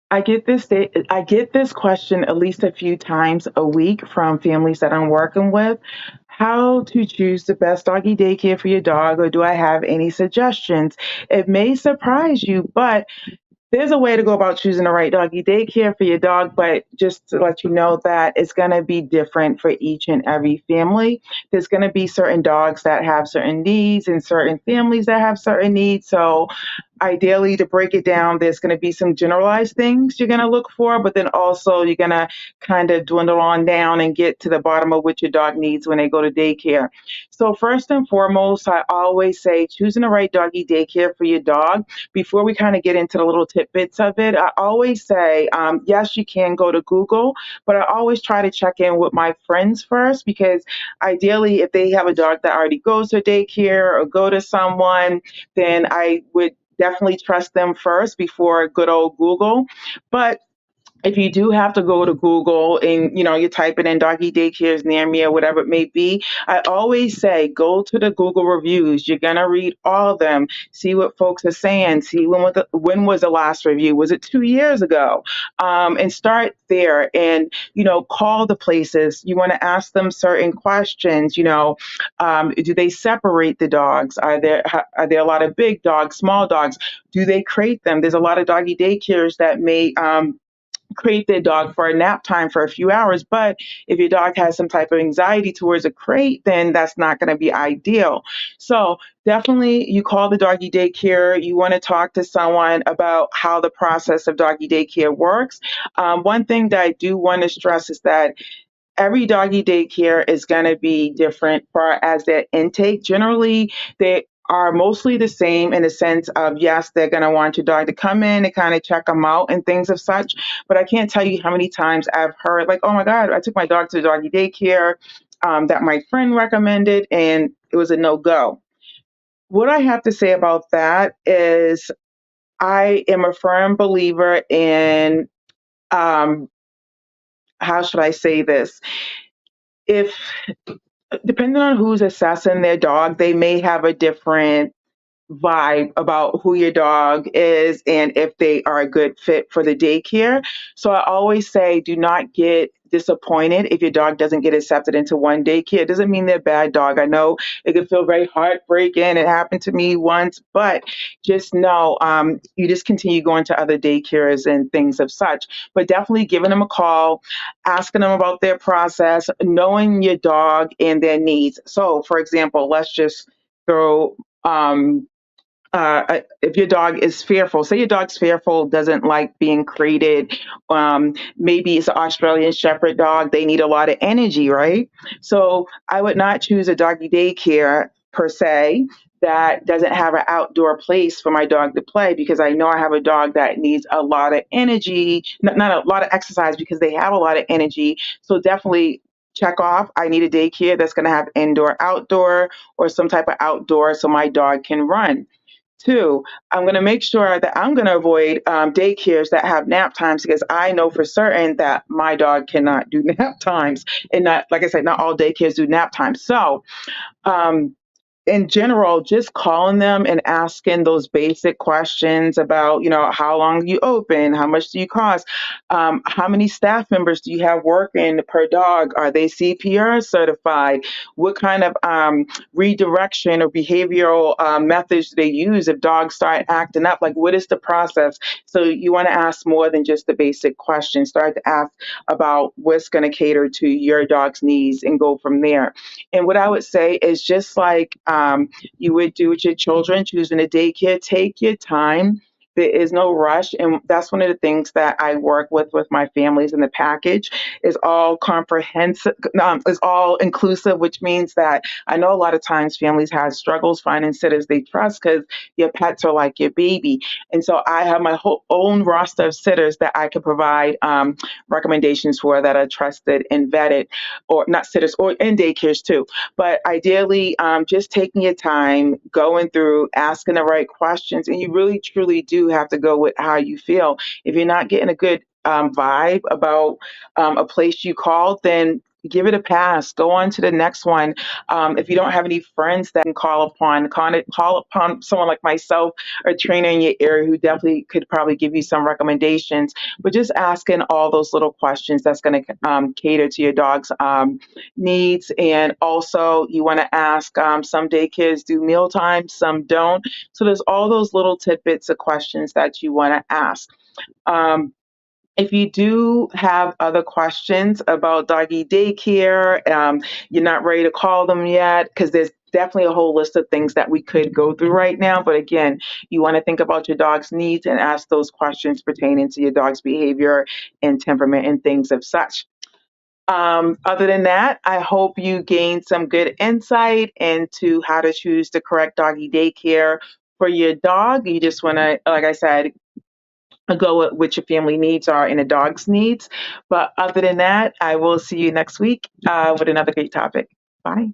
I get this question at least a few times a week from families that I'm working with. How to choose the best doggy daycare for your dog, or do I have any suggestions? It may surprise you, but there's a way to go about choosing the right doggy daycare for your dog, but just to let you know that it's going to be different for each and every family. There's going to be certain dogs that have certain needs and certain families that have certain needs. So ideally, to break it down, there's going to be some generalized things you're going to look for, but then also you're going to kind of dwindle on down and get to the bottom of what your dog needs when they go to daycare. So first and foremost, I always say choosing the right doggy daycare for your dog. Before we kind of get into the little tidbits of it, I always say, yes, you can go to Google, but I always try to check in with my friends first, because ideally, if they have a dog that already goes to daycare or go to someone, then I would definitely trust them first before good old Google. But if you do have to go to Google and you type it in doggy daycares near me or whatever it may be, I always say go to the Google reviews. You're gonna read all of them, see what folks are saying, see when was the last review? Was it 2 years ago? And start there, and call the places. You want to ask them certain questions. Do they separate the dogs? Are there a lot of big dogs, small dogs? Do they crate them? There's a lot of doggy daycares that may crate their dog for a nap time for a few hours. But if your dog has some type of anxiety towards a crate, then that's not going to be ideal. So definitely you call the doggy daycare. You want to talk to someone about how the process of doggy daycare works. One thing that I do want to stress is that every doggy daycare is going to be different far as their intake. Generally, they are mostly the same in the sense of, yes, they're going to want your dog to come in and kind of check them out and things of such. But I can't tell you how many times I've heard, like, oh my God, I took my dog to the doggy daycare that my friend recommended, and it was a no go. What I have to say about that is I am a firm believer in, um, how should I say this? If Depending on who's assessing their dog, they may have a different vibe about who your dog is and if they are a good fit for the daycare. So I always say do not get disappointed if your dog doesn't get accepted into one daycare. It doesn't mean they're a bad dog. I know it can feel very heartbreaking. It happened to me once, but just know you just continue going to other daycares and things of such. But definitely giving them a call, asking them about their process, knowing your dog and their needs. So, for example, let's just throw if your dog is fearful, say your dog's fearful, doesn't like being crated, maybe it's an Australian Shepherd dog, they need a lot of energy, right? So I would not choose a doggy daycare per se that doesn't have an outdoor place for my dog to play, because I know I have a dog that needs a lot of energy, not a lot of exercise because they have a lot of energy. So definitely check off, I need a daycare that's going to have indoor, outdoor, or some type of outdoor so my dog can run. Two, I'm going to make sure that I'm going to avoid daycares that have nap times, because I know for certain that my dog cannot do nap times. And not, like I said, not all daycares do nap times. So, um, in general, just calling them and asking those basic questions about, how long you open, how much do you cost, how many staff members do you have working per dog, are they CPR certified, what kind of redirection or behavioral methods do they use if dogs start acting up, like what is the process? So you want to ask more than just the basic questions. Start to ask about what's going to cater to your dog's needs and go from there. And what I would say is just like you would do with your children, choosing a daycare, take your time. There is no rush. And that's one of the things that I work with my families in the package is all comprehensive, is all inclusive, which means that I know a lot of times families have struggles finding sitters they trust because your pets are like your baby. And so I have my whole own roster of sitters that I can provide recommendations for that are trusted and vetted, or not sitters, or in daycares too. But ideally, just taking your time, going through, asking the right questions, and you really truly do have to go with how you feel. If you're not getting a good vibe about a place you called, then give it a pass. Go on to the next one. If you don't have any friends that can call upon someone like myself, a trainer in your area who definitely could probably give you some recommendations. But just asking all those little questions that's going to cater to your dog's needs. And also, you want to ask, some daycares do meal times, some don't. So there's all those little tidbits of questions that you want to ask. Um, if you do have other questions about doggy daycare, you're not ready to call them yet, because there's definitely a whole list of things that we could go through right now. But again, you want to think about your dog's needs and ask those questions pertaining to your dog's behavior and temperament and things of such. Other than that, I hope you gained some good insight into how to choose the correct doggy daycare for your dog. You just want to, like I said, go with what your family needs are and the dog's needs. But other than that, I will see you next week with another great topic. Bye.